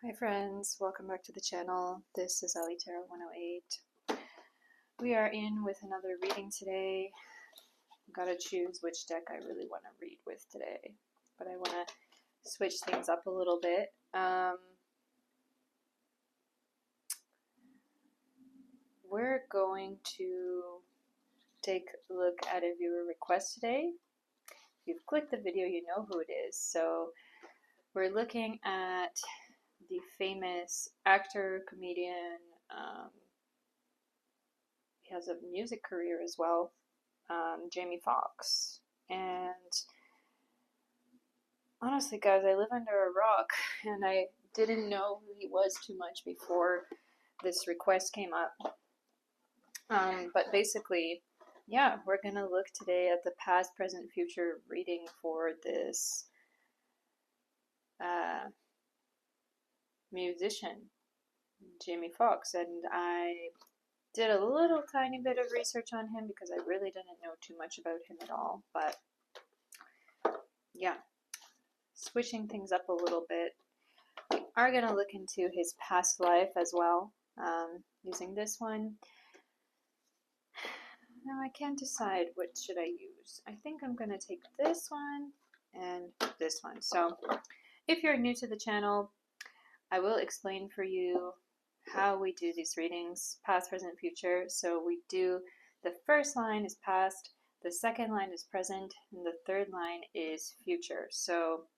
Hi friends, welcome back to the channel. This is Allie 108. We are in with another reading today. Gotta choose which deck I really want to read with today, but I want to switch things up a little bit. We're going to take a look at a viewer request today. If you've clicked the video, you know who it is. So we're looking at the famous actor, comedian, he has a music career as well, Jamie Foxx. And honestly, guys, I live under a rock, and I didn't know who he was too much before this request came up. But basically, yeah, we're gonna look today at the past, present, future reading for this musician, Jamie Foxx, and I did a little tiny bit of research on him because I really didn't know too much about him at all. But yeah, switching things up a little bit, we are going to look into his past life as well, using this one. Now I can't decide what should I use. I think I'm going to take this one and this one. So if you're new to the channel, I will explain for you how we do these readings, past, present, future. So we do, the first line is past, the second line is present, and the third line is future. So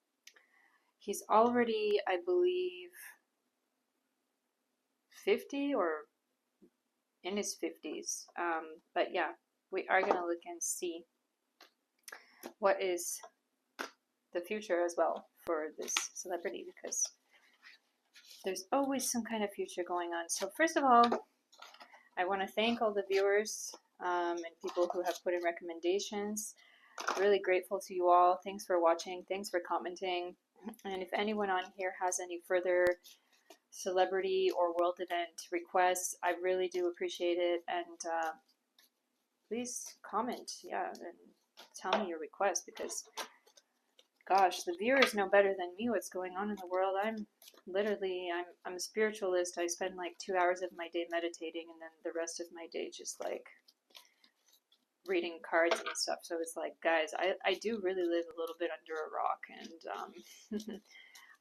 he's already, I believe, 50 or in his 50s. But yeah, we are going to look and see what is the future as well for this celebrity, because there's always some kind of future going on. So first of all, I want to thank all the viewers and people who have put in recommendations. Really grateful to you all. Thanks for watching. Thanks for commenting. And if anyone on here has any further celebrity or world event requests, I really do appreciate it. And please comment, yeah, and tell me your request, because gosh, the viewers know better than me what's going on in the world. I'm a spiritualist. I spend like 2 hours of my day meditating, and then the rest of my day just like reading cards and stuff. So it's like, guys, I do really live a little bit under a rock, and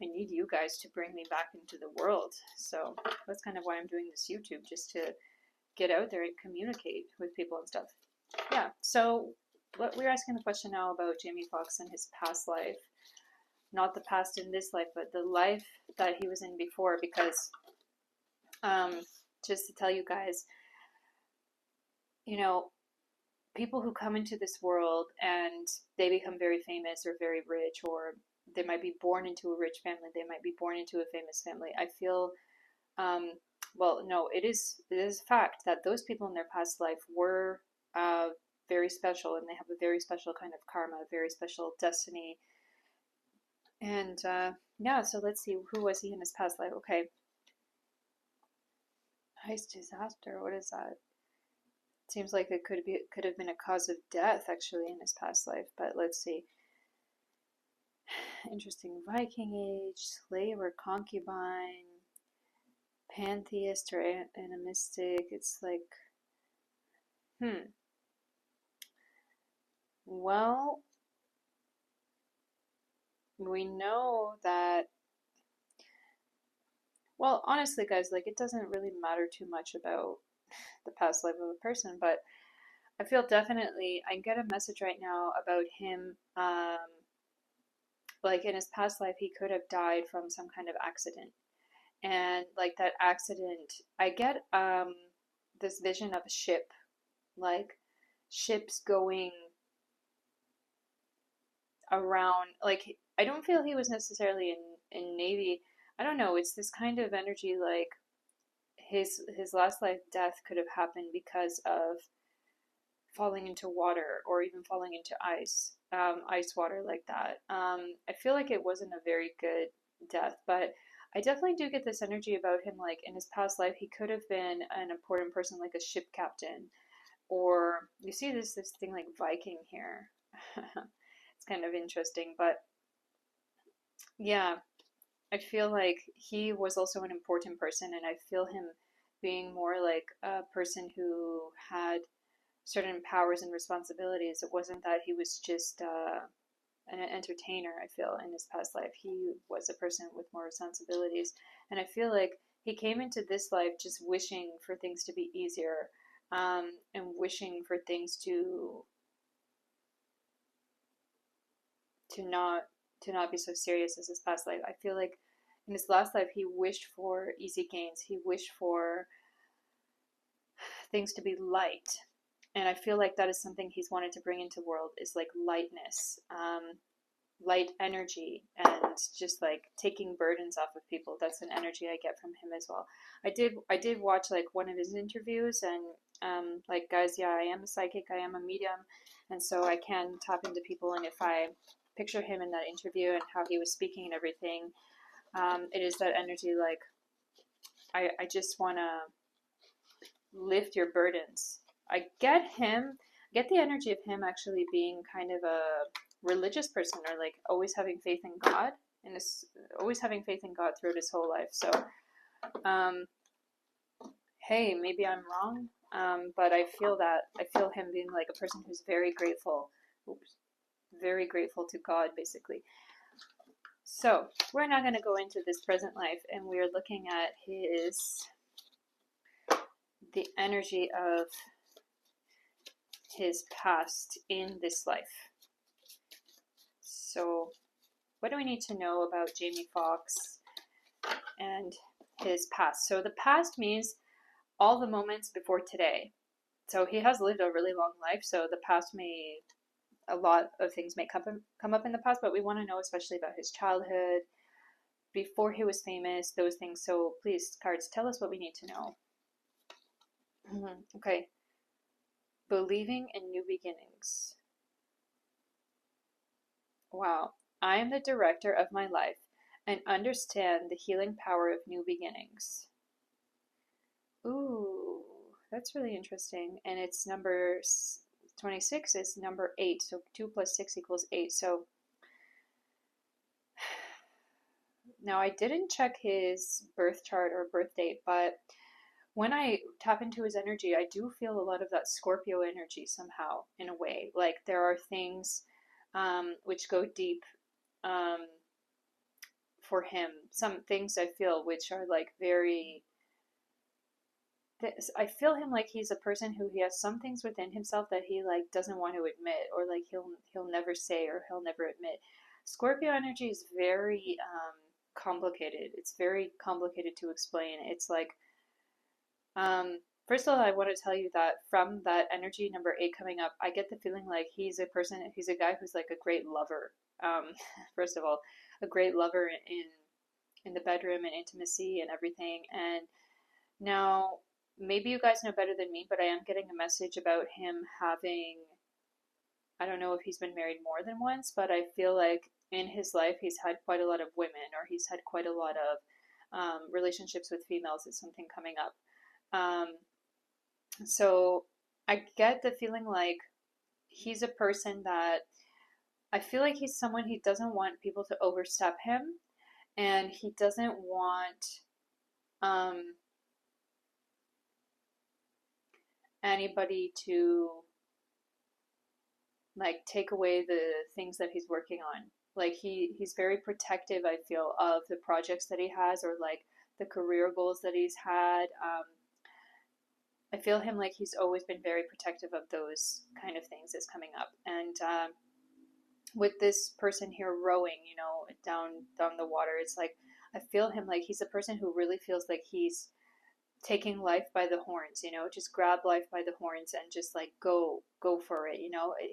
I need you guys to bring me back into the world. So that's kind of why I'm doing this YouTube, just to get out there and communicate with people and stuff. Yeah, so we're asking the question now about Jamie Foxx and his past life. Not the past in this life, but the life that he was in before, because just to tell you guys, you know, people who come into this world and they become very famous or very rich, or they might be born into a rich family, they might be born into a famous family. I feel, well, no, it is a fact that those people in their past life were very special, and they have a very special kind of karma, a very special destiny. And yeah, so let's see, who was he in his past life? Okay, ice disaster. What is that? Seems like it could have been a cause of death actually in his past life. But let's see. Interesting. Viking age, slave or concubine, pantheist or animistic. It's like, well, we know that, well, honestly, guys, like, it doesn't really matter too much about the past life of a person, but I feel definitely, I get a message right now about him, like, in his past life, he could have died from some kind of accident. And, like, that accident, I get this vision of a ship, like, ships going around, like, I don't feel he was necessarily in Navy. I don't know, it's this kind of energy, like his last life death could have happened because of falling into water, or even falling into ice water like that. I feel like it wasn't a very good death, but I definitely do get this energy about him, like in his past life he could have been an important person, like a ship captain, or you see this thing like Viking here. It's kind of interesting, but yeah, I feel like he was also an important person, and I feel him being more like a person who had certain powers and responsibilities. It wasn't that he was just an entertainer. I feel in his past life he was a person with more responsibilities, and I feel like he came into this life just wishing for things to be easier, and wishing for things to not to not be so serious as his past life. I feel like in his last life he wished for easy gains. He wished for things to be light, and I feel like that is something he's wanted to bring into the world, is like lightness, light energy, and just like taking burdens off of people. That's an energy I get from him as well. I did watch like one of his interviews, and like, guys, yeah, I am a psychic, I am a medium, and so I can tap into people. And if I picture him in that interview and how he was speaking and everything, it is that energy like, I just want to lift your burdens. I get the energy of him actually being kind of a religious person, or like always having faith in God, and this always having faith in God throughout his whole life. So, um, hey, maybe I'm wrong, but I feel him being like a person who's very grateful, very grateful to God, basically. So we're now going to go into this present life, and we're looking at the energy of his past in this life. So what do we need to know about Jamie Foxx and his past? So the past means all the moments before today. So he has lived a really long life, so the past a lot of things may come up in the past, but we want to know especially about his childhood, before he was famous, those things. So please, cards, tell us what we need to know. Okay. Believing in new beginnings. Wow. I am the director of my life and understand the healing power of new beginnings. Ooh, that's really interesting. And it's number 26 is number 8. So 2 plus 6 equals 8. So now I didn't check his birth chart or birth date, but when I tap into his energy, I do feel a lot of that Scorpio energy somehow, in a way. Like there are things which go deep, for him. Some things I feel which are like very. I feel him like he's a person who he has some things within himself that he like doesn't want to admit, or like he'll never say, or he'll never admit. Scorpio energy is very complicated. It's very complicated to explain. It's like, first of all, I want to tell you that from that energy number 8 coming up, I get the feeling like he's a guy who's like a great lover. First of all, a great lover in the bedroom and intimacy and everything. And now, maybe you guys know better than me, but I am getting a message about him having, I don't know if he's been married more than once, but I feel like in his life he's had quite a lot of women, or he's had quite a lot of relationships with females. Is something coming up. Um, so I get the feeling like he's a person that I feel like he's someone, he doesn't want people to overstep him, and he doesn't want um, anybody to like take away the things that he's working on. Like he's very protective, I feel, of the projects that he has, or like the career goals that he's had. I feel him like he's always been very protective of those kind of things that's coming up. And with this person here rowing, down the water, it's like I feel him like he's a person who really feels like he's taking life by the horns, just grab life by the horns and just like go for it.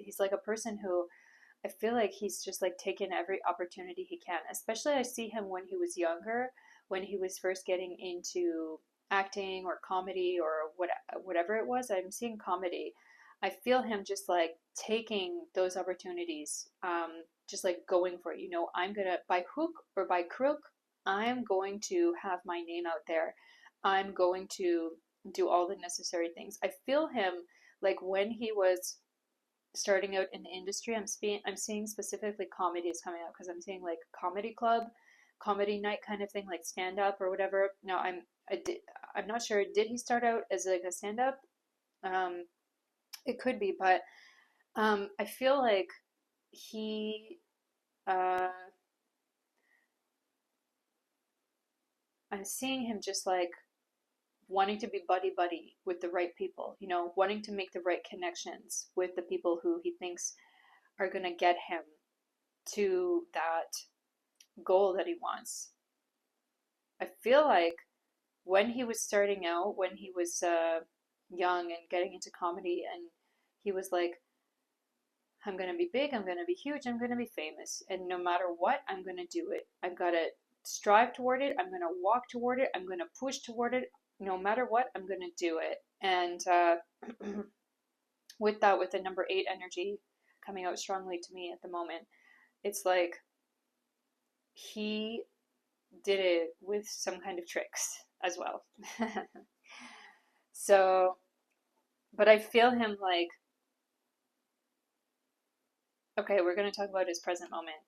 He's like a person who I feel like he's just like taken every opportunity he can. Especially I see him when he was younger, when he was first getting into acting or comedy or whatever it was. I'm seeing comedy. I feel him just like taking those opportunities, just like going for it. I'm gonna, by hook or by crook, I'm going to have my name out there. I'm going to do all the necessary things. I feel him like when he was starting out in the industry. I'm seeing specifically comedy is coming out, because I'm seeing like comedy club, comedy night kind of thing, like stand up or whatever. Now I'm not sure. Did he start out as like a stand up? It could be, but I feel like he uh I'm seeing him just like wanting to be buddy buddy with the right people, you know, wanting to make the right connections with the people who he thinks are going to get him to that goal that he wants. I feel like when he was starting out, when he was young and getting into comedy, and he was like, I'm going to be big, I'm going to be huge, I'm going to be famous, and no matter what, I'm going to do it. I've got to strive toward it, I'm going to walk toward it, I'm going to push toward it. No matter what, I'm going to do it. And with that, with the number 8 energy coming out strongly to me at the moment, it's like he did it with some kind of tricks as well. So, but I feel him like, okay, we're going to talk about his present moment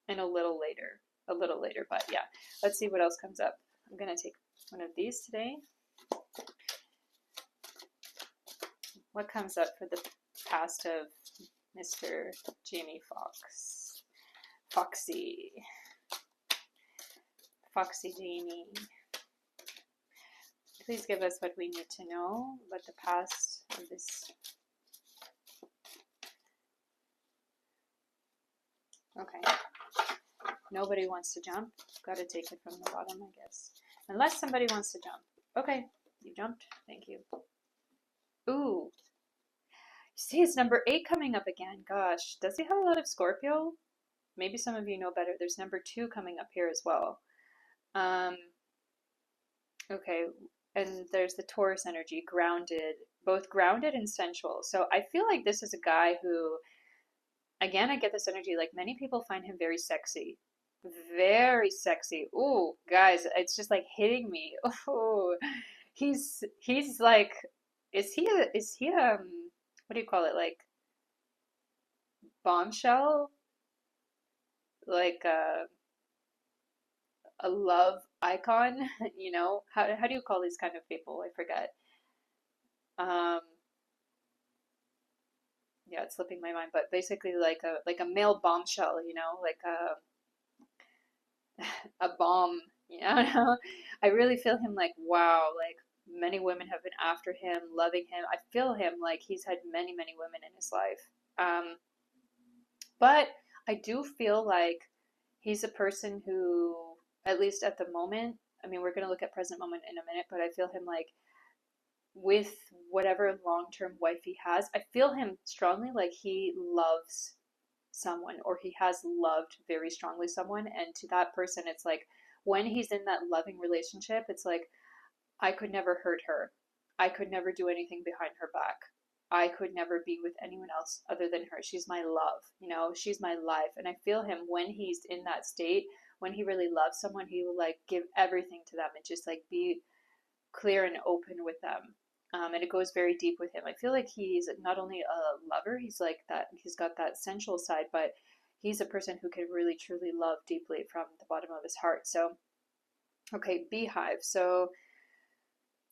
in a little later, but yeah, let's see what else comes up. I'm going to take one of these today. What comes up for the past of Mr. Jamie Foxx? Foxy Jamie. Please give us what we need to know about the past of this. Okay. Nobody wants to jump. Got to take it from the bottom, I guess. Unless somebody wants to jump. Okay, you jumped. Thank you. Ooh. See, it's number 8 coming up again. Gosh, does he have a lot of Scorpio? Maybe some of you know better. There's number 2 coming up here as well. Okay, and there's the Taurus energy, grounded, both grounded and sensual. So I feel like this is a guy who, again, I get this energy, like many people find him very sexy. Very sexy. Ooh, guys, it's just like hitting me. Oh, he's like, is he what do you call it? Like bombshell? Like a love icon, you know? How do you call these kind of people? I forget. Um, yeah, it's slipping my mind, but basically like a male bombshell, you know, like a bomb, you know? I really feel him like, wow, like many women have been after him, loving him. I feel him like he's had many, many women in his life. But I do feel like he's a person who, at least at the moment, I mean, we're going to look at present moment in a minute, but I feel him like with whatever long-term wife he has, I feel him strongly like he loves someone, or he has loved very strongly someone, and to that person it's like when he's in that loving relationship, it's like I could never hurt her, I could never do anything behind her back, I could never be with anyone else other than her, she's my love, you know, she's my life. And I feel him when he's in that state, when he really loves someone, he will like give everything to them and just like be clear and open with them. And it goes very deep with him. I feel like he's not only a lover, he's like that, he's got that sensual side, but he's a person who can really truly love deeply from the bottom of his heart. So, okay, beehive. So,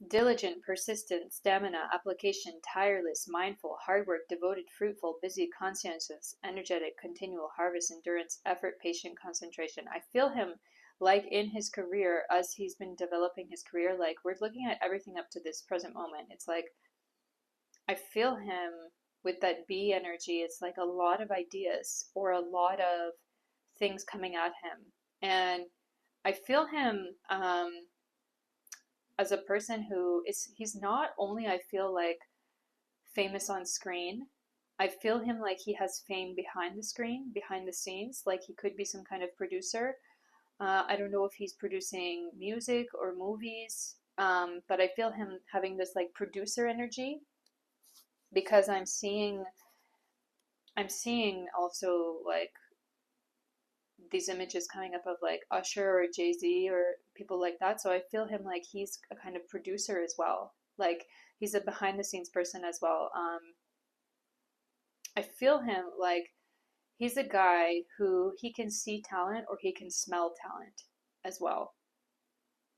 diligent, persistent, stamina, application, tireless, mindful, hard work, devoted, fruitful, busy, conscientious, energetic, continual, harvest, endurance, effort, patient, concentration. I feel him like in his career, as he's been developing his career, like we're looking at everything up to this present moment. It's like I feel him with that bee energy. It's like a lot of ideas or a lot of things coming at him. And I feel him as a person who he's not only, I feel like, famous on screen. I feel him like he has fame behind the screen, behind the scenes, like he could be some kind of producer. I don't know if he's producing music or movies, but I feel him having this like producer energy because I'm seeing also like these images coming up of like Usher or Jay-Z or people like that. So I feel him like he's a kind of producer as well. Like he's a behind the scenes person as well. I feel him like he's a guy who he can see talent or he can smell talent as well.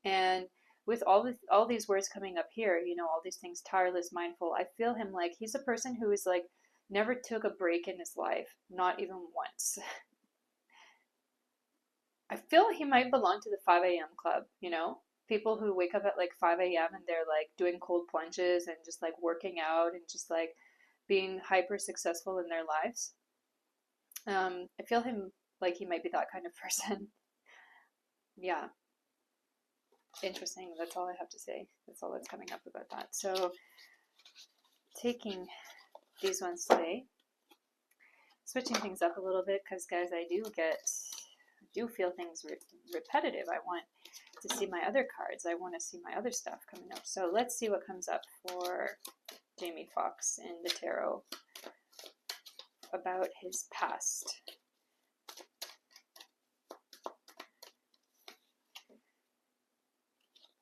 And with all these words coming up here, you know, all these things, tireless, mindful, I feel him like he's a person who is like never took a break in his life, not even once. I feel he might belong to the 5 a.m. club, you know? People who wake up at like 5 a.m. and they're like doing cold plunges and just like working out and just like being hyper successful in their lives. I feel him like he might be that kind of person. Yeah, interesting. That's all I have to say. That's all that's coming up about that. So, taking these ones today, switching things up a little bit because, guys, I do feel things repetitive. I want to see my other cards. I want to see my other stuff coming up. So let's see what comes up for Jamie Foxx in the tarot about his past.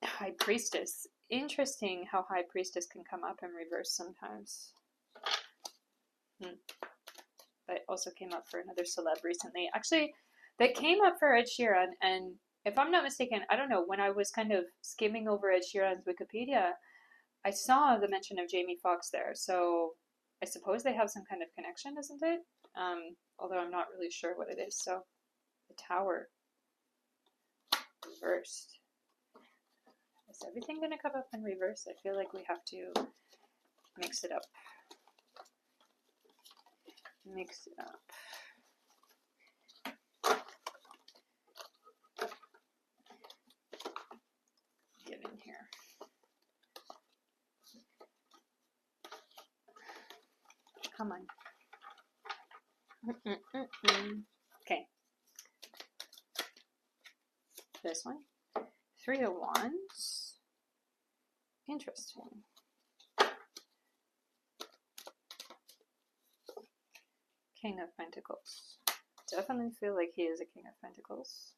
High Priestess. Interesting how High Priestess can come up in reverse sometimes. That also came up for another celeb recently. Actually, that came up for Ed Sheeran, and if I'm not mistaken, I don't know, when I was kind of skimming over Ed Sheeran's Wikipedia, I saw the mention of Jamie Foxx there, so I suppose they have some kind of connection, isn't it? Although I'm not really sure what it is. So, the Tower reversed. Is everything going to come up in reverse? I feel like we have to mix it up. Mix it up. Get in here. Come on. Okay. This one. 3 of Wands. Interesting. King of Pentacles. Definitely feel like he is a King of Pentacles.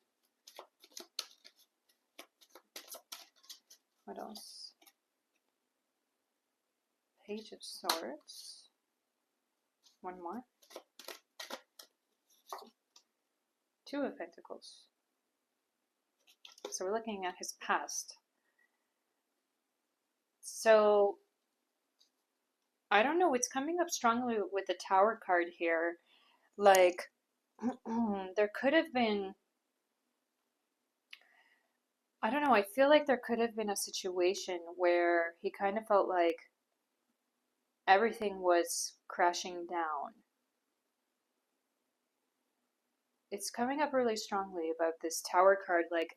What else? Page of Swords. One more. 2 of Pentacles. So we're looking at his past. So I don't know, it's coming up strongly with the Tower card here. Like, there could have been, I don't know, I feel like there could have been a situation where he kind of felt like everything was crashing down. It's coming up really strongly about this Tower card, like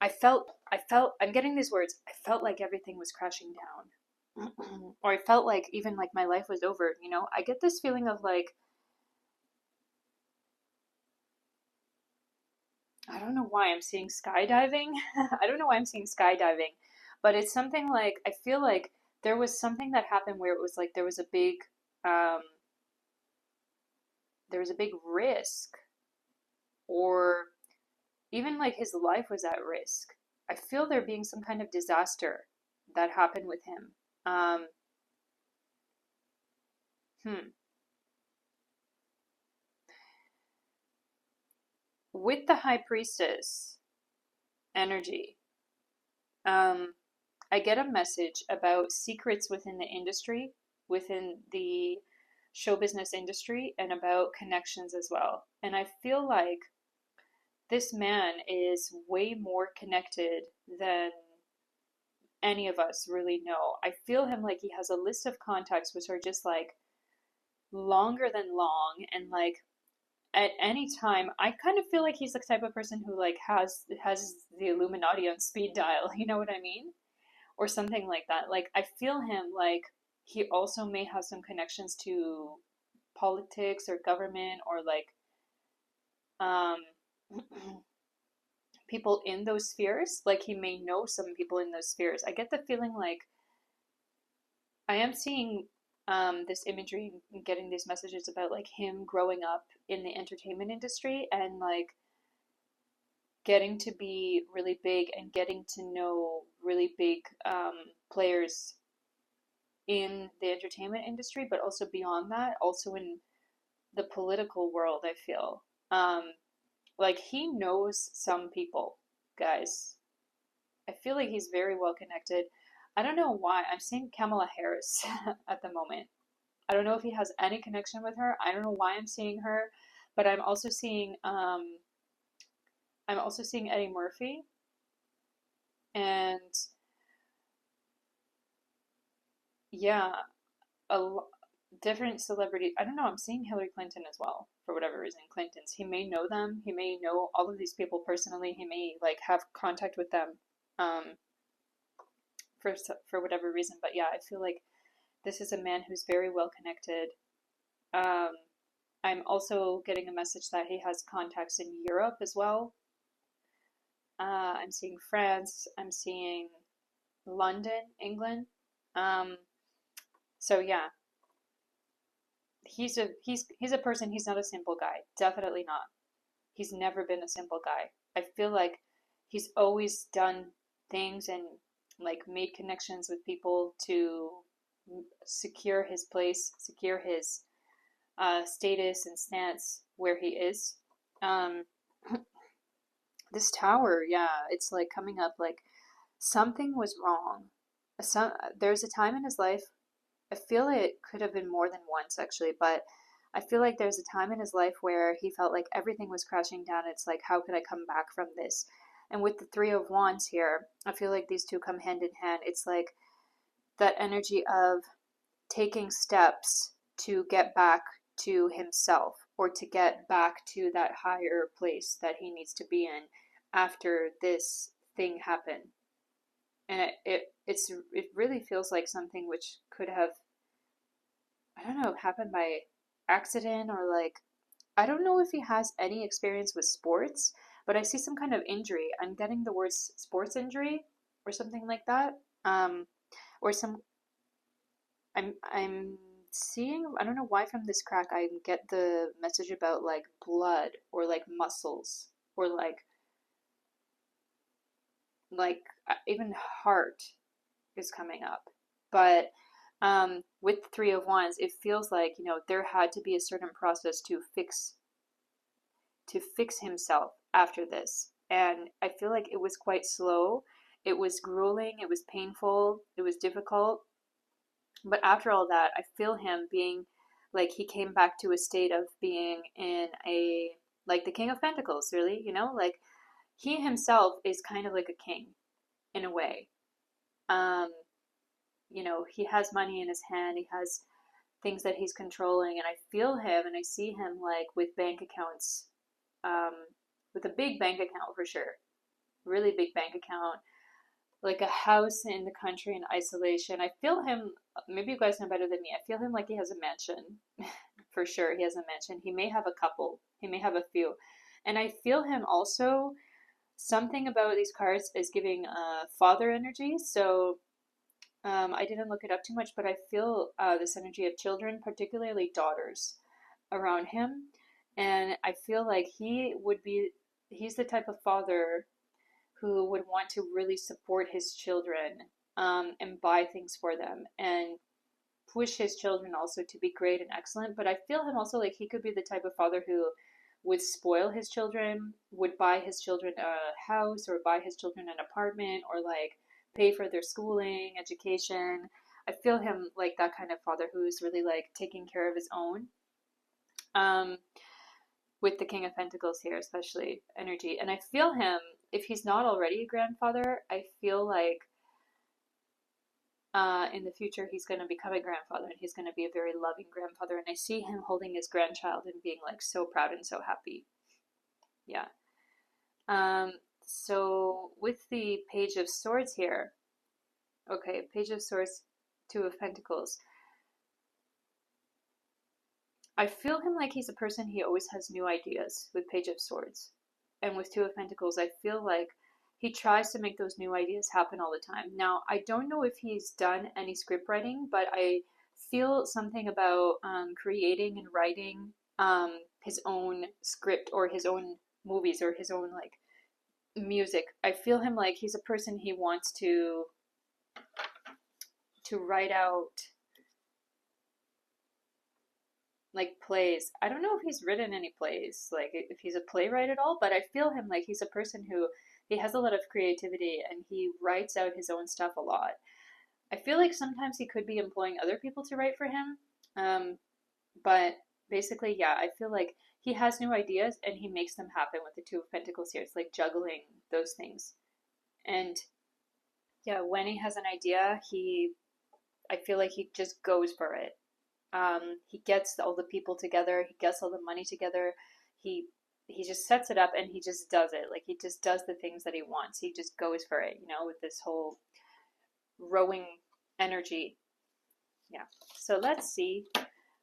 I felt, I'm getting these words, I felt like everything was crashing down. Or I felt like even like my life was over, you know? I get this feeling of like, I don't know why I'm seeing skydiving. I don't know why I'm seeing skydiving, but it's something like, I feel like there was something that happened where it was like there was a big risk, or even like his life was at risk. I feel there being some kind of disaster that happened with him. With the High Priestess energy, I get a message about secrets within the industry, within the show business industry, and about connections as well. And I feel like this man is way more connected than any of us really know. I feel him like he has a list of contacts which are just like longer than long, and like at any time I kind of feel like he's the type of person who like has the Illuminati on speed dial, you know what I mean? Or something like that. Like I feel him like he also may have some connections to politics or government, or like people in those spheres. Like he may know some people in those spheres. I get the feeling like I am seeing this imagery and getting these messages about like him growing up in the entertainment industry and like getting to be really big and getting to know really big players in the entertainment industry, but also beyond that, also in the political world, I feel. Like he knows some people, guys. I feel like he's very well connected. I don't know why. I'm seeing Kamala Harris at the moment. I don't know if he has any connection with her. I don't know why I'm seeing her, but I'm also seeing Eddie Murphy and yeah, a different celebrities. I don't know. I'm seeing Hillary Clinton as well for whatever reason. Clintons. He may know them. He may know all of these people personally. He may like have contact with them, um, for whatever reason. But yeah, I feel like this is a man who's very well connected. Um, I'm also getting a message that he has contacts in Europe as well. I'm seeing France. I'm seeing London, England. Um, so yeah, he's a person. He's not a simple guy. Definitely not. He's never been a simple guy. I feel like he's always done things and like made connections with people to secure his place, secure his status and stance where he is. Um, this tower, yeah, it's like coming up like something was wrong. Some, there's a time in his life, I feel it could have been more than once actually, but I feel like there's a time in his life where he felt like everything was crashing down. It's like, how could I come back from this? And with the Three of Wands here, I feel like these two come hand in hand. It's like that energy of taking steps to get back to himself or to get back to that higher place that he needs to be in after this thing happened. And it really feels like something which could have, I don't know, happened by accident or like, I don't know if he has any experience with sports, but I see some kind of injury. I'm getting the words sports injury or something like that. Um, or some I'm seeing, I don't know why from this crack I get the message about like blood or like muscles or even heart is coming up. But with the Three of Wands, it feels like, you know, there had to be a certain process to fix himself after this. And I feel like it was quite slow. It was grueling, it was painful, it was difficult. But after all that, I feel him being like he came back to a state of being in a like the King of Pentacles, really, you know, like he himself is kind of like a king in a way. Um, you know, he has money in his hand, he has things that he's controlling, and I feel him and I see him like with bank accounts, um, with a big bank account for sure, really big bank account, like a house in the country in isolation. I feel him, maybe you guys know better than me. I feel him like he has a mansion. For sure, he has a mansion. He may have a couple, he may have a few. And I feel him also, something about these cards is giving father energy. So I didn't look it up too much, but I feel this energy of children, particularly daughters, around him. And I feel like he's the type of father who would want to really support his children, and buy things for them and push his children also to be great and excellent. But I feel him also like he could be the type of father who would spoil his children, would buy his children a house or buy his children an apartment or like pay for their schooling, education. I feel him like that kind of father who's really like taking care of his own. Um, with the King of Pentacles here, especially energy. And I feel him, if he's not already a grandfather, I feel like in the future he's going to become a grandfather and he's going to be a very loving grandfather. And I see him holding his grandchild and being like so proud and so happy. Yeah. Um, so with the Page of Swords here, okay, Page of Swords, Two of Pentacles. I feel him like he's a person, he always has new ideas with Page of Swords. And with Two of Pentacles, I feel like he tries to make those new ideas happen all the time. Now, I don't know if he's done any script writing, but I feel something about creating and writing his own script or his own movies or his own like music. I feel him like he's a person, he wants to write out like plays. I don't know if he's written any plays, like if he's a playwright at all, but I feel him like he's a person who he has a lot of creativity and he writes out his own stuff a lot. I feel like sometimes he could be employing other people to write for him. But basically, yeah, I feel like he has new ideas and he makes them happen with the Two of Pentacles here. It's like juggling those things. And yeah, when he has an idea, I feel like he just goes for it. He gets all the people together, he gets all the money together, he he just sets it up and he just does it. Like he just does the things that he wants. He just goes for it, with this whole rowing energy. Yeah. So let's see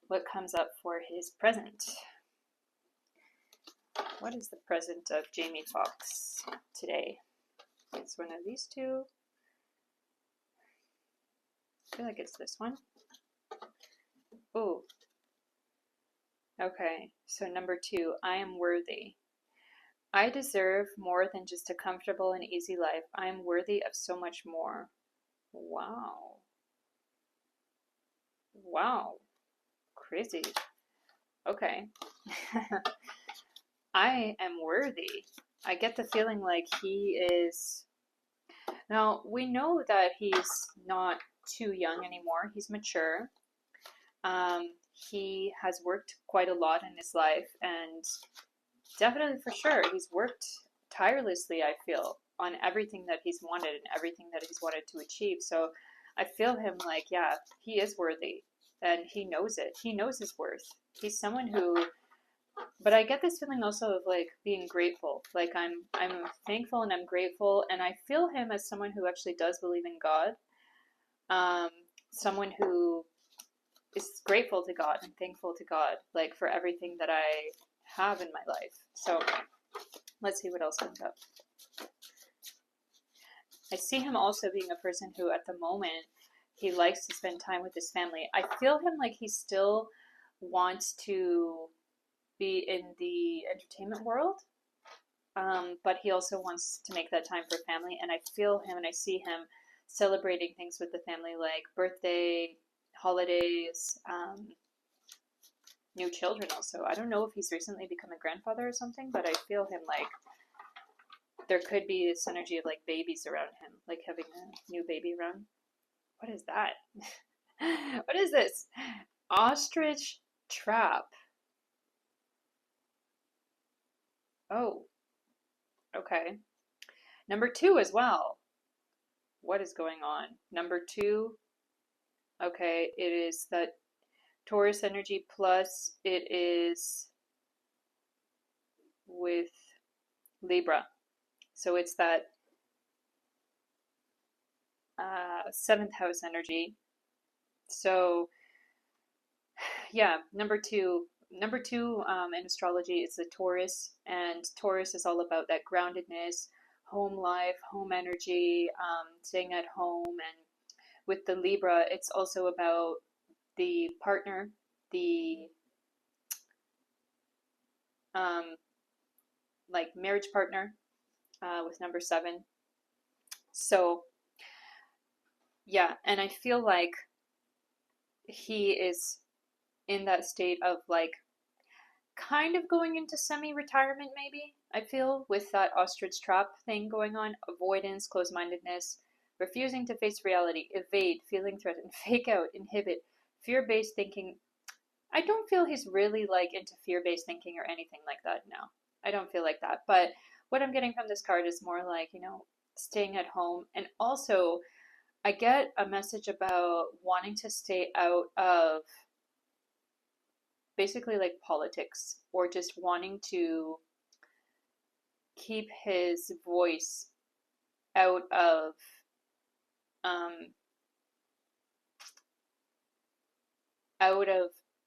what comes up for his present. What is the present of Jamie Foxx today? It's one of these two. I feel like it's this one. Oh. Okay, so number 2, I am worthy. I deserve more than just a comfortable and easy life. I am worthy of so much more. Wow. Wow. Crazy. Okay. I am worthy. I get the feeling like he is. Now, we know that he's not too young anymore. He's mature. He has worked quite a lot in his life, and definitely for sure, he's worked tirelessly, I feel, on everything that he's wanted and everything that he's wanted to achieve. So I feel him like, yeah, he is worthy, and he knows it. He knows his worth. He's someone who, but I get this feeling also of like being grateful. Like I'm thankful and I'm grateful, and I feel him as someone who actually does believe in God. Someone who is grateful to God and thankful to God, like for everything that I have in my life. So let's see what else comes up. I see him also being a person who at the moment he likes to spend time with his family. I feel him like he still wants to be in the entertainment world, but he also wants to make that time for family. And I feel him and I see him celebrating things with the family, like birthday, holidays, new children also. I don't know if he's recently become a grandfather or something, but I feel him like there could be this energy of like babies around him, like having a new baby around. What is that? What is this? Ostrich trap. Oh, okay. Number 2 as well. What is going on? Number 2, okay, it is that Taurus energy plus it is with Libra. So it's that 7th house energy. So yeah, number two in astrology is the Taurus, and Taurus is all about that groundedness, home life, home energy, staying at home. And with the Libra, it's also about the partner, the like marriage partner, with number 7. So yeah, and I feel like he is in that state of like kind of going into semi-retirement, maybe. I feel with that ostrich trap thing going on, avoidance, closed-mindedness, refusing to face reality, evade, feeling threatened, fake out, inhibit, fear-based thinking. I don't feel he's really like into fear-based thinking or anything like that. No, I don't feel like that. But what I'm getting from this card is more like, staying at home. And also, I get a message about wanting to stay out of basically like politics, or just wanting to keep his voice out of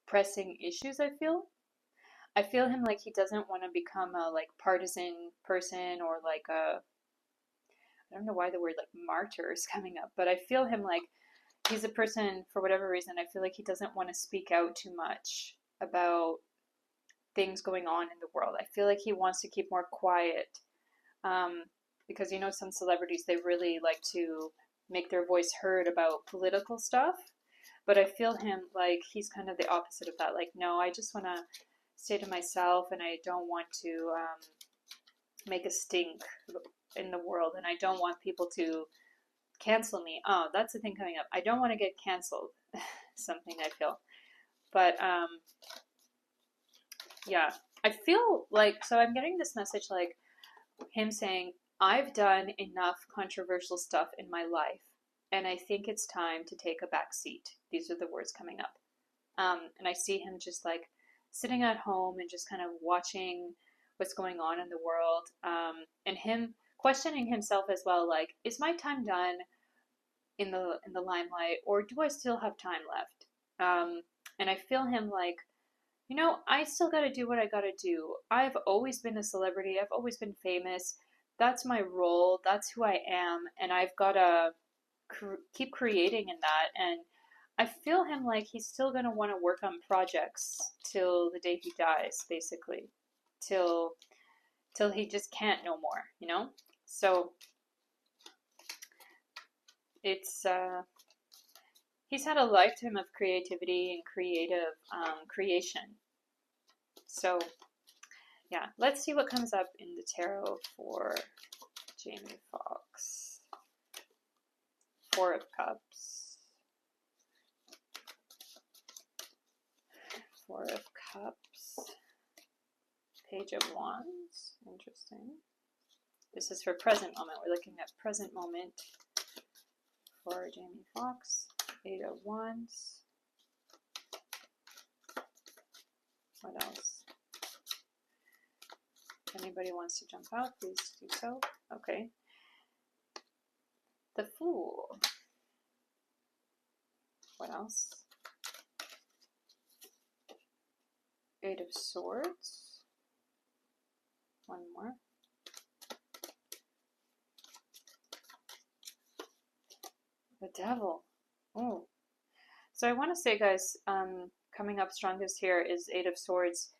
pressing issues. I feel him like he doesn't want to become a like partisan person, or like a, I don't know why the word like martyr is coming up, but I feel him like he's a person, for whatever reason, I feel like he doesn't want to speak out too much about things going on in the world. I feel like he wants to keep more quiet, because some celebrities, they really like to make their voice heard about political stuff. But I feel him like he's kind of the opposite of that. Like, no, I just want to stay to myself, and I don't want to make a stink in the world, and I don't want people to cancel me. Oh, that's the thing coming up. I don't want to get canceled. Something I feel. But yeah, I feel like, so I'm getting this message like him saying, I've done enough controversial stuff in my life, and I think it's time to take a back seat. These are the words coming up. And I see him just like sitting at home and just kind of watching what's going on in the world, and him questioning himself as well, like, is my time done in the limelight, or do I still have time left? And I feel him like, you know, I still got to do what I got to do. I've always been a celebrity. I've always been famous. That's my role. That's who I am, and I've got to keep creating in that. And I feel him like he's still going to want to work on projects till the day he dies, basically, till he just can't no more, you know? So it's he's had a lifetime of creativity and creative creation. So yeah, let's see what comes up in the tarot for Jamie Foxx. Four of Cups. Four of Cups. Page of Wands. Interesting. This is for present moment. We're looking at present moment for Jamie Foxx. Eight of Wands. What else? If anybody wants to jump out, please do so. Okay. The Fool. What else? Eight of Swords. One more. The Devil. Oh. So I want to say, guys, coming up strongest here is Eight of Swords,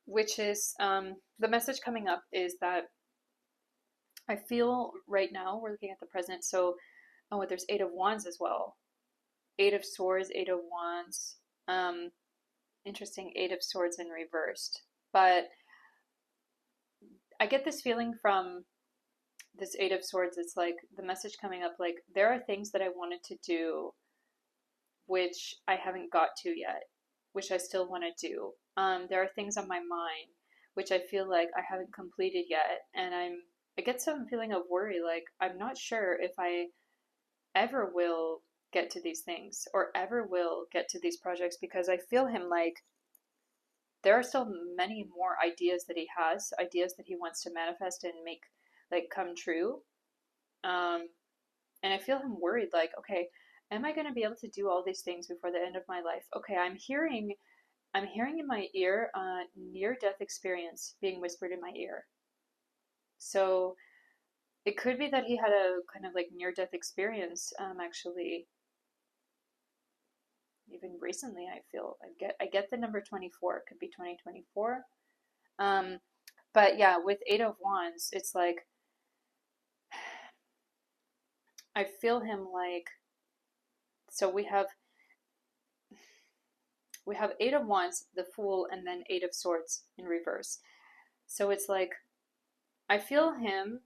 which is, the message coming up is that I feel right now, we're looking at the present, so, oh, there's Eight of Wands as well. Eight of Swords, Eight of Wands. Interesting, Eight of Swords in reversed. But I get this feeling from this Eight of Swords, it's like the message coming up, like, there are things that I wanted to do which I haven't got to yet, which I still want to do. There are things on my mind which I feel like I haven't completed yet, and I get some feeling of worry, like I'm not sure if I ever will get to these things or ever will get to these projects, because I feel him like there are still many more ideas that he has, ideas that he wants to manifest and make like come true. And I feel him worried, like, okay, am I going to be able to do all these things before the end of my life? Okay, I'm hearing in my ear near-death experience being whispered in my ear. So it could be that he had a kind of like near-death experience, actually, even recently. I feel I get the number 24. It could be 2024. But yeah, with Eight of Wands, it's like I feel him like, so we have Eight of Wands, the Fool, and then Eight of Swords in reverse. So it's like I feel him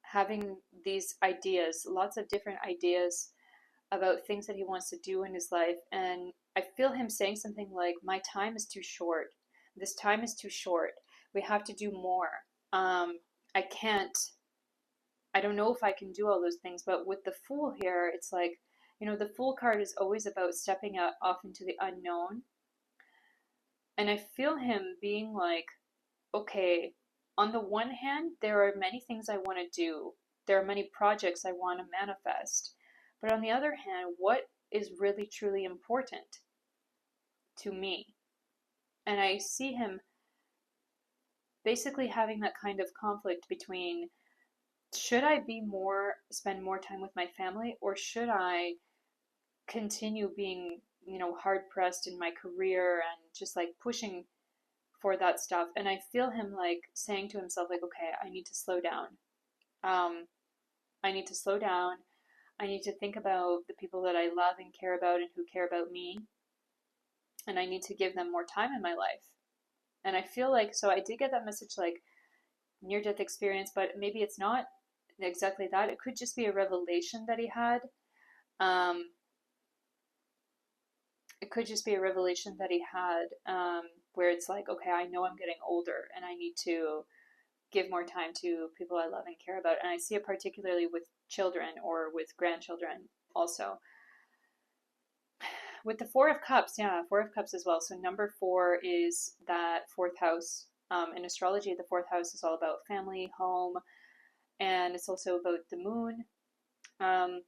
having these ideas, lots of different ideas about things that he wants to do in his life, and I feel him saying something like, my time is too short. This time is too short. We have to do more. I can't, I don't know if I can do all those things. But with the Fool here, it's like, you know, the Fool card is always about stepping out off into the unknown. And I feel him being like, okay, on the one hand, there are many things I want to do. There are many projects I want to manifest. But on the other hand, what is really truly important to me? And I see him basically having that kind of conflict between, should I spend more time with my family, or should I continue being, you know, hard pressed in my career and just like pushing for that stuff? And I feel him like saying to himself, like, okay, I need to slow down. I need to slow down. I need to think about the people that I love and care about and who care about me. And I need to give them more time in my life. And I feel like, so I did get that message like near death experience, but maybe it's not exactly that. It could just be a revelation that he had. It could just be a revelation that he had where it's like, okay, I know I'm getting older and I need to give more time to people I love and care about. And I see it particularly with children or with grandchildren also. With the Four of Cups, yeah, Four of Cups as well. So number 4 is that fourth house. In astrology, the fourth house is all about family, home, and it's also about the moon.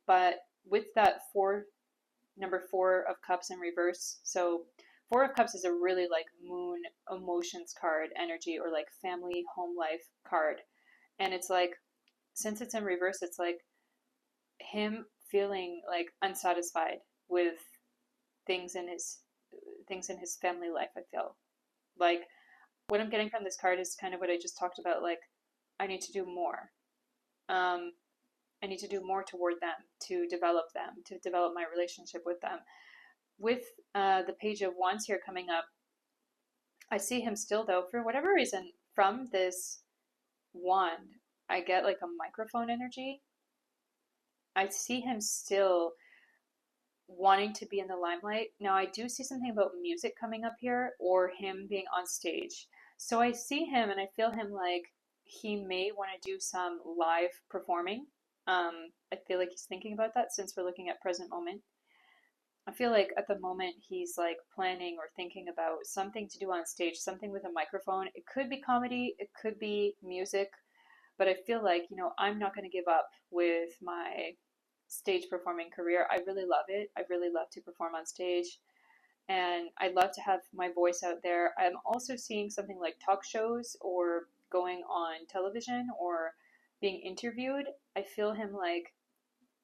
But with that number 4 of Cups in reverse, so Four of Cups is a really like moon emotions card energy, or like family, home life card. And it's like, since it's in reverse, it's like him feeling like unsatisfied with things in his family life. I feel like what I'm getting from this card is kind of what I just talked about. Like, I need to do more. I need to do more toward them, to develop my relationship with them. With the Page of Wands here coming up, I see him still, though, for whatever reason, from this wand, I get like a microphone energy. I see him still wanting to be in the limelight. Now, I do see something about music coming up here, or him being on stage. So I see him and I feel him like he may want to do some live performing. I feel like he's thinking about that since we're looking at present moment. I feel like at the moment he's like planning or thinking about something to do on stage, something with a microphone. It could be comedy, it could be music, but I feel like, I'm not going to give up with my stage performing career. I really love it. I really love to perform on stage, and I love to have my voice out there. I'm also seeing something like talk shows or going on television or being interviewed. I feel him like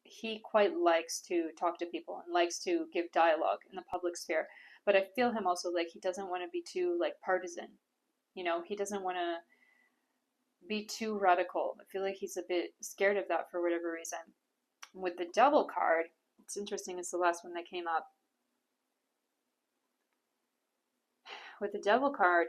he quite likes to talk to people and likes to give dialogue in the public sphere. But I feel him also like he doesn't want to be too like partisan. He doesn't want to be too radical. I feel like he's a bit scared of that for whatever reason. With the Devil card, it's interesting, it's the last one that came up. With the Devil card,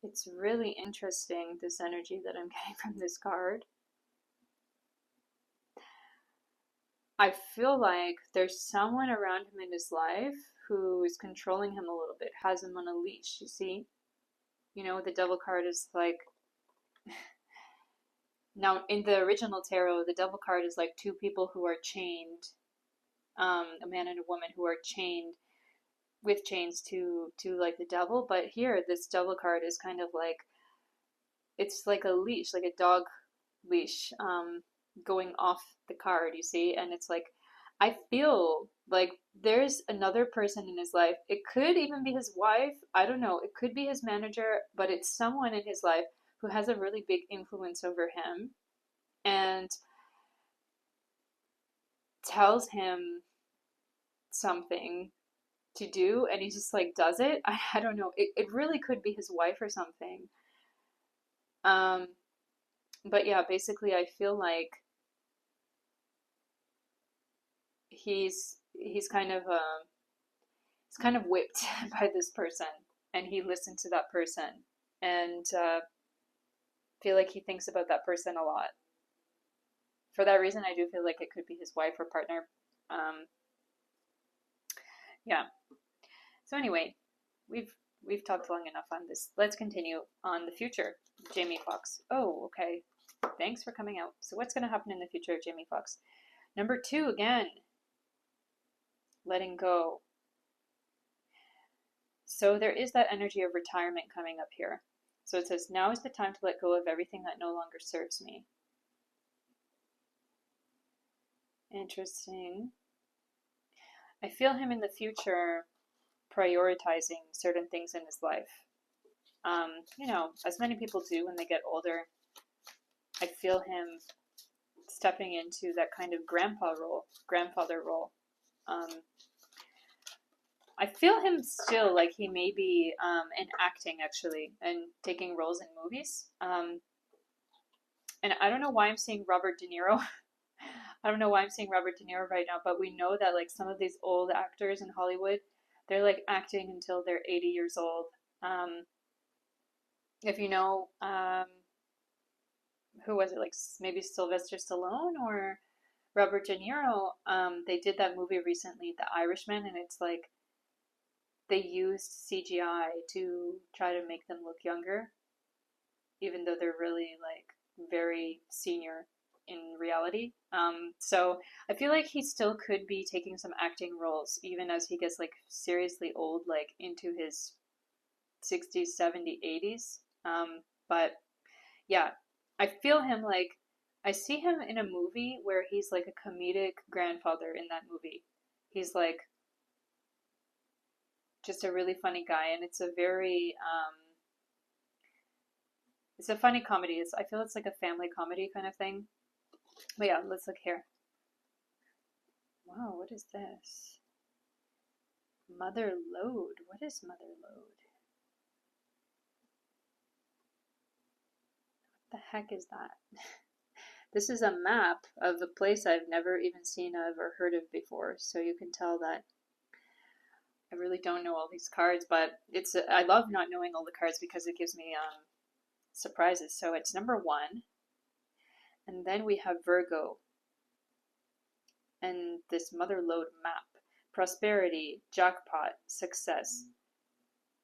it's really interesting, this energy that I'm getting from this card. I feel like there's someone around him in his life who is controlling him a little bit, has him on a leash, you see? The Devil card is like, now in the original tarot, the Devil card is like two people who are chained, a man and a woman who are chained with chains to like the devil. But here, this Devil card is kind of like, it's like a leash, like a dog leash, going off the card, you see? And it's like, I feel like there's another person in his life. It could even be his wife. I don't know. It could be his manager, but it's someone in his life who has a really big influence over him and tells him something to do, and he just like does it. I don't know. It really could be his wife or something. Um, but yeah, basically I feel like he's kind of whipped by this person, and he listened to that person, and feel like he thinks about that person a lot. For that reason, I do feel like it could be his wife or partner. Yeah. So anyway, we've talked long enough on this. Let's continue on the future. Jamie Foxx. Oh, okay. Thanks for coming out. So what's going to happen in the future of Jamie Foxx? Number 2 again. Letting go. So there is that energy of retirement coming up here. So it says, now is the time to let go of everything that no longer serves me. Interesting. I feel him in the future prioritizing certain things in his life. As many people do when they get older. I feel him stepping into that kind of grandfather role. I feel him still like he may be in acting, actually, and taking roles in movies. and I don't know why I'm seeing Robert De Niro. I don't know why I'm seeing Robert De Niro right now, but we know that like some of these old actors in Hollywood, they're like acting until they're 80 years old. Um, if you know, who was it? Like maybe Sylvester Stallone or Robert De Niro. They did that movie recently, The Irishman, and it's like they used CGI to try to make them look younger, even though they're really like very senior in reality. So I feel like he still could be taking some acting roles even as he gets like seriously old, like into his 60s, 70s, 80s. But yeah, I feel him like I see him in a movie where he's like a comedic grandfather in that movie. He's like just a really funny guy, and it's a very it's a funny comedy. I feel it's like a family comedy kind of thing. But yeah, let's look here. Wow, what is this? Mother Lode. What is Mother Lode? What the heck is that? This is a map of a place I've never even seen of or heard of before, so you can tell that I really don't know all these cards, but I love not knowing all the cards because it gives me surprises. So it's number 1, and then we have Virgo and this Mother Lode map. Prosperity, jackpot, success,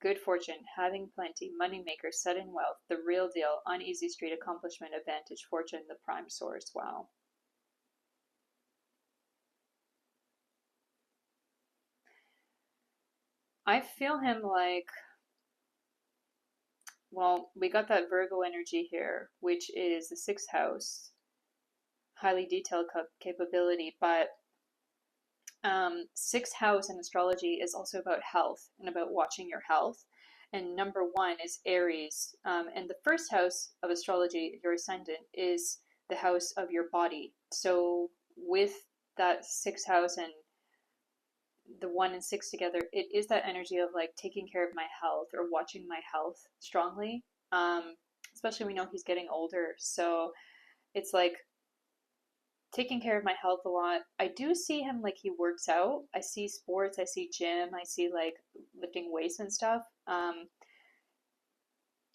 good fortune, having plenty, moneymaker, sudden wealth, the real deal, uneasy street, accomplishment, advantage, fortune, the prime source. Wow. I feel him like, well, we got that Virgo energy here, which is the 6th house, highly detailed capability, but 6th house in astrology is also about health and about watching your health. And number 1 is Aries. And the 1st house of astrology, your ascendant, is the house of your body. So with that 6th house and the 1 and 6 together, it is that energy of like taking care of my health or watching my health strongly. Especially we know he's getting older. So it's like taking care of my health a lot. I do see him like he works out. I see sports, I see gym, I see like lifting weights and stuff.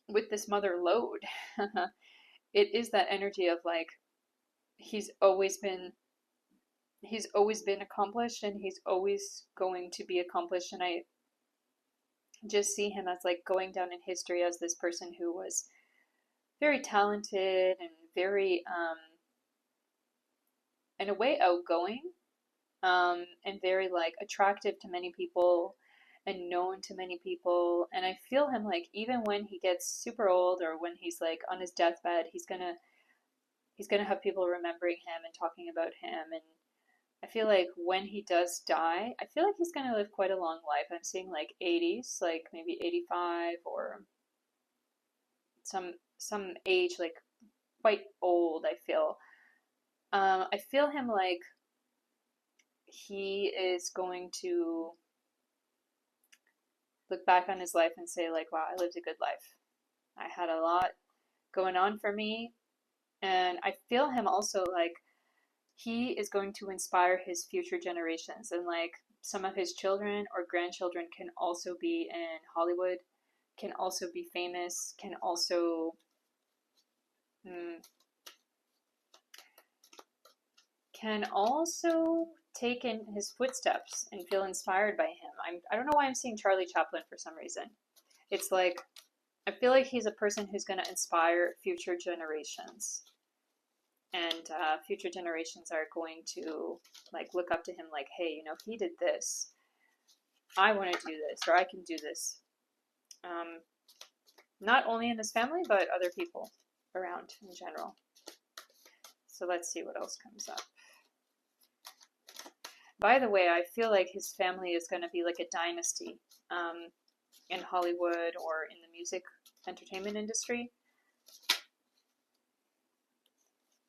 With this Mother Lode, it is that energy of like he's always been accomplished and he's always going to be accomplished, and I just see him as like going down in history as this person who was very talented and very in a way outgoing, and very like attractive to many people and known to many people. And I feel him like even when he gets super old or when he's like on his deathbed, he's gonna have people remembering him and talking about him. And I feel like when he does die, I feel like he's gonna live quite a long life. I'm seeing like 80s, like maybe 85 or some age like quite old. I feel him like he is going to look back on his life and say like, wow, I lived a good life. I had a lot going on for me. And I feel him also like he is going to inspire his future generations, and like some of his children or grandchildren can also be in Hollywood, can also be famous, can also take in his footsteps and feel inspired by him. I don't know why I'm seeing Charlie Chaplin for some reason. It's like I feel like he's a person who's going to inspire future generations, and future generations are going to like look up to him like, hey, you know, he did this, I want to do this, or I can do this. Not only in his family but other people around in general. So let's see what else comes up. By the way, I feel like his family is going to be like a dynasty in Hollywood or in the music entertainment industry.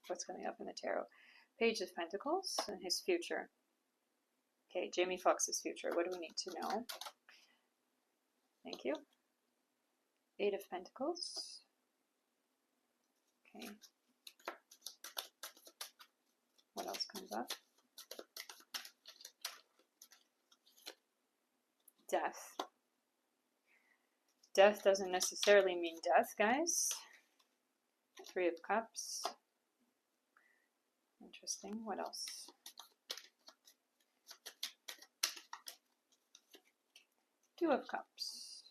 What's coming up in the tarot? Page of Pentacles and his future. Okay, Jamie Foxx's future. What do we need to know? Thank you. 8 of Pentacles. Okay. What else comes up? Death. Death doesn't necessarily mean death, guys. Three of Cups. Interesting. What else? Two of Cups.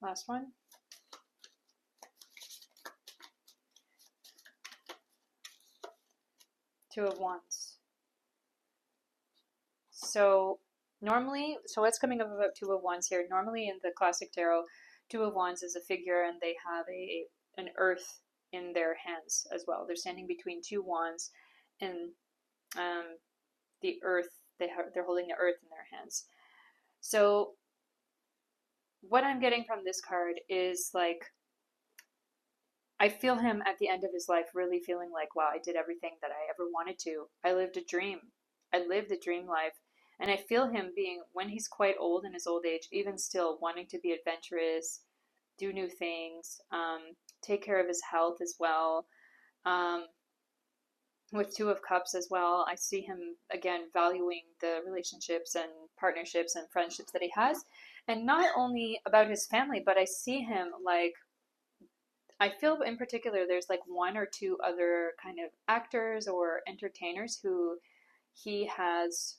Last one. Two of Wands. So normally, so what's coming up about Two of Wands here? Normally in the classic tarot, Two of Wands is a figure and they have an earth in their hands as well. They're standing between two wands and the earth. They're holding the earth in their hands. So what I'm getting from this card is like, I feel him at the end of his life really feeling like, wow, I did everything that I ever wanted to. I lived a dream. I lived a dream life. And I feel him being, when he's quite old in his old age, even still wanting to be adventurous, do new things, take care of his health as well. With Two of Cups as well, I see him again valuing the relationships and partnerships and friendships that he has. And not only about his family, but I see him like, I feel in particular there's like one or two other kind of actors or entertainers who he has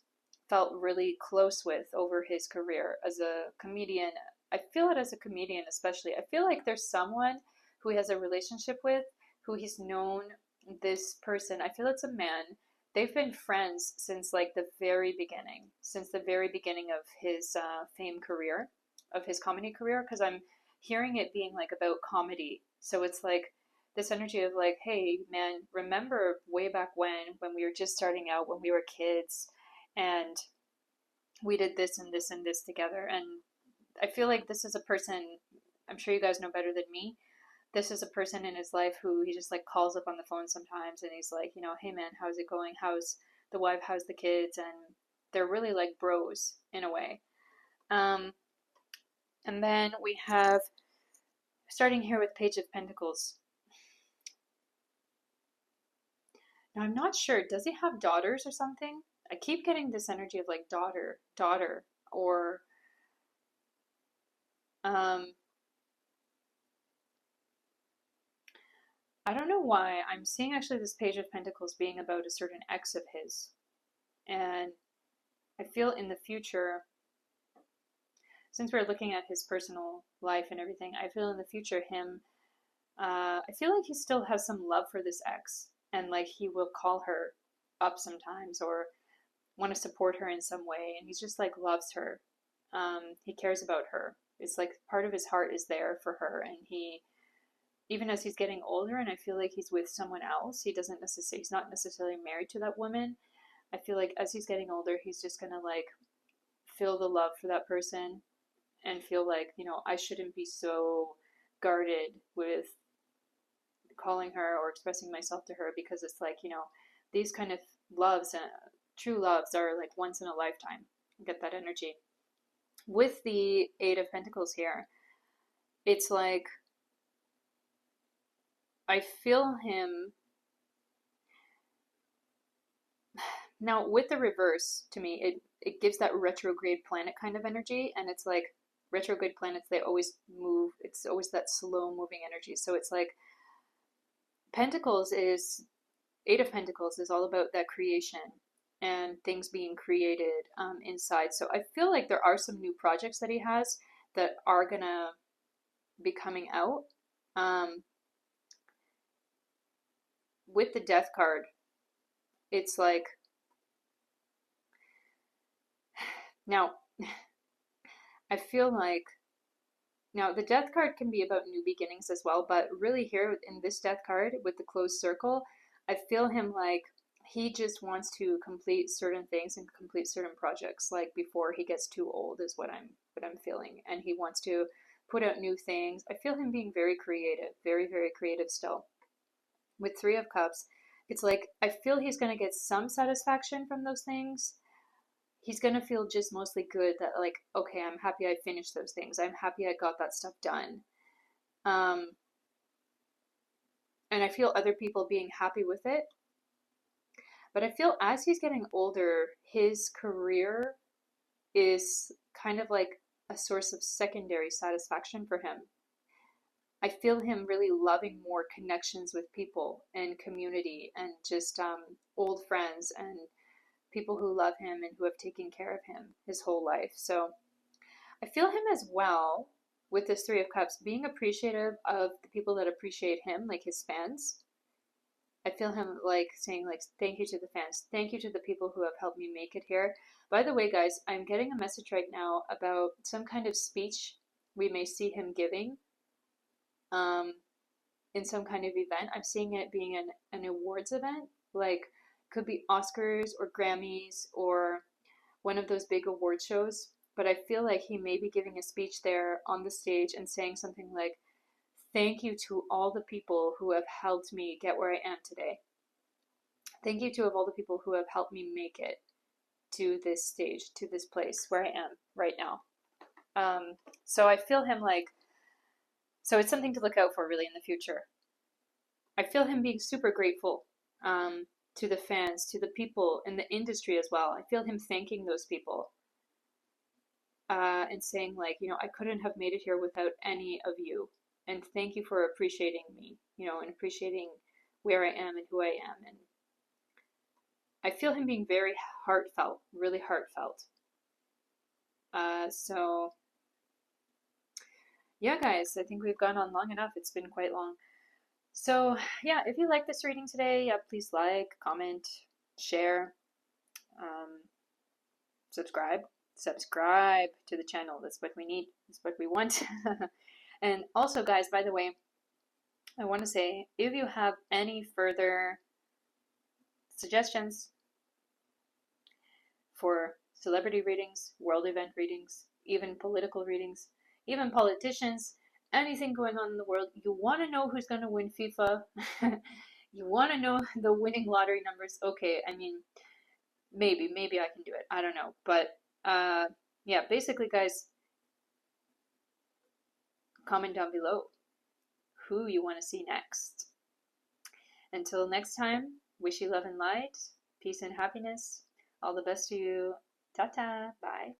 felt really close with over his career as a comedian. I feel it as a comedian especially. I feel like there's someone who he has a relationship with, who he's known this person. I feel it's a man. They've been friends since like the very beginning, of his fame career, of his comedy career, because I'm hearing it being like about comedy. So it's like this energy of like, hey man, remember way back when we were just starting out, when we were kids, and we did this and this and this together. And I feel like this is a person, I'm sure you guys know better than me, this is a person in his life who he just like calls up on the phone sometimes and he's like, you know, hey man, how's it going? How's the wife? How's the kids? And they're really like bros in a way. And then we have, starting here with Page of Pentacles. Now I'm not sure, does he have daughters or something? I keep getting this energy of like daughter, or I don't know why I'm seeing actually this Page of Pentacles being about a certain ex of his. And I feel in the future, since we're looking at his personal life and everything, I feel in the future him, I feel like he still has some love for this ex. And like he will call her up sometimes or want to support her in some way. And he's just like loves her. He cares about her. It's like part of his heart is there for her. And he, even as he's getting older and I feel like he's with someone else, he's not necessarily married to that woman. I feel like as he's getting older, he's just gonna like feel the love for that person and feel like, you know, I shouldn't be so guarded with calling her or expressing myself to her, because it's like, you know, these kind of loves and true loves are like once in a lifetime. Get that energy. With the Eight of Pentacles here, it's like I feel him now with the reverse. To me, it gives that retrograde planet kind of energy, and it's like retrograde planets, they always move, it's always that slow moving energy. So it's like Pentacles is, Eight of Pentacles is all about that creation and things being created inside. So I feel like there are some new projects that he has that are gonna be coming out. With the Death card, it's like, now I feel like, now the Death card can be about new beginnings as well, but really here in this Death card with the closed circle, I feel him like he just wants to complete certain things and complete certain projects like before he gets too old is what I'm feeling, and he wants to put out new things. I feel him being very creative, very, very creative still. With Three of Cups, it's like I feel he's going to get some satisfaction from those things. He's going to feel just mostly good that like, okay, I'm happy I finished those things. I'm happy I got that stuff done. And I feel other people being happy with it. But I feel as he's getting older, his career is kind of like a source of secondary satisfaction for him. I feel him really loving more connections with people and community and just old friends and people who love him and who have taken care of him his whole life. So I feel him as well with this Three of Cups being appreciative of the people that appreciate him, like his fans. I feel him like saying like thank you to the fans, thank you to the people who have helped me make it here. By the way, guys, I'm getting a message right now about some kind of speech we may see him giving um, in some kind of event. I'm seeing it being an awards event, like could be Oscars or Grammys or one of those big award shows. But I feel like he may be giving a speech there on the stage and saying something like, thank you to all the people who have helped me get where I am today. Thank you to all the people who have helped me make it to this stage, to this place where I am right now. So I feel him like, so it's something to look out for really in the future. I feel him being super grateful to the fans, to the people in the industry as well. I feel him thanking those people and saying like, you know, I couldn't have made it here without any of you. And thank you for appreciating me, you know, and appreciating where I am and who I am. And I feel him being very heartfelt, really heartfelt. So yeah, guys, I think we've gone on long enough. It's been quite long. So yeah, if you like this reading today, yeah, please like, comment, share, subscribe to the channel. That's what we need. That's what we want. And also, guys, by the way, I want to say if you have any further suggestions for celebrity readings, world event readings, even political readings, even politicians, anything going on in the world, you want to know who's going to win FIFA, you want to know the winning lottery numbers, okay, I mean, maybe I can do it. I don't know. But yeah, basically, guys, comment down below who you want to see next. Until next time, wish you love and light, peace and happiness. All the best to you. Ta-ta. Bye.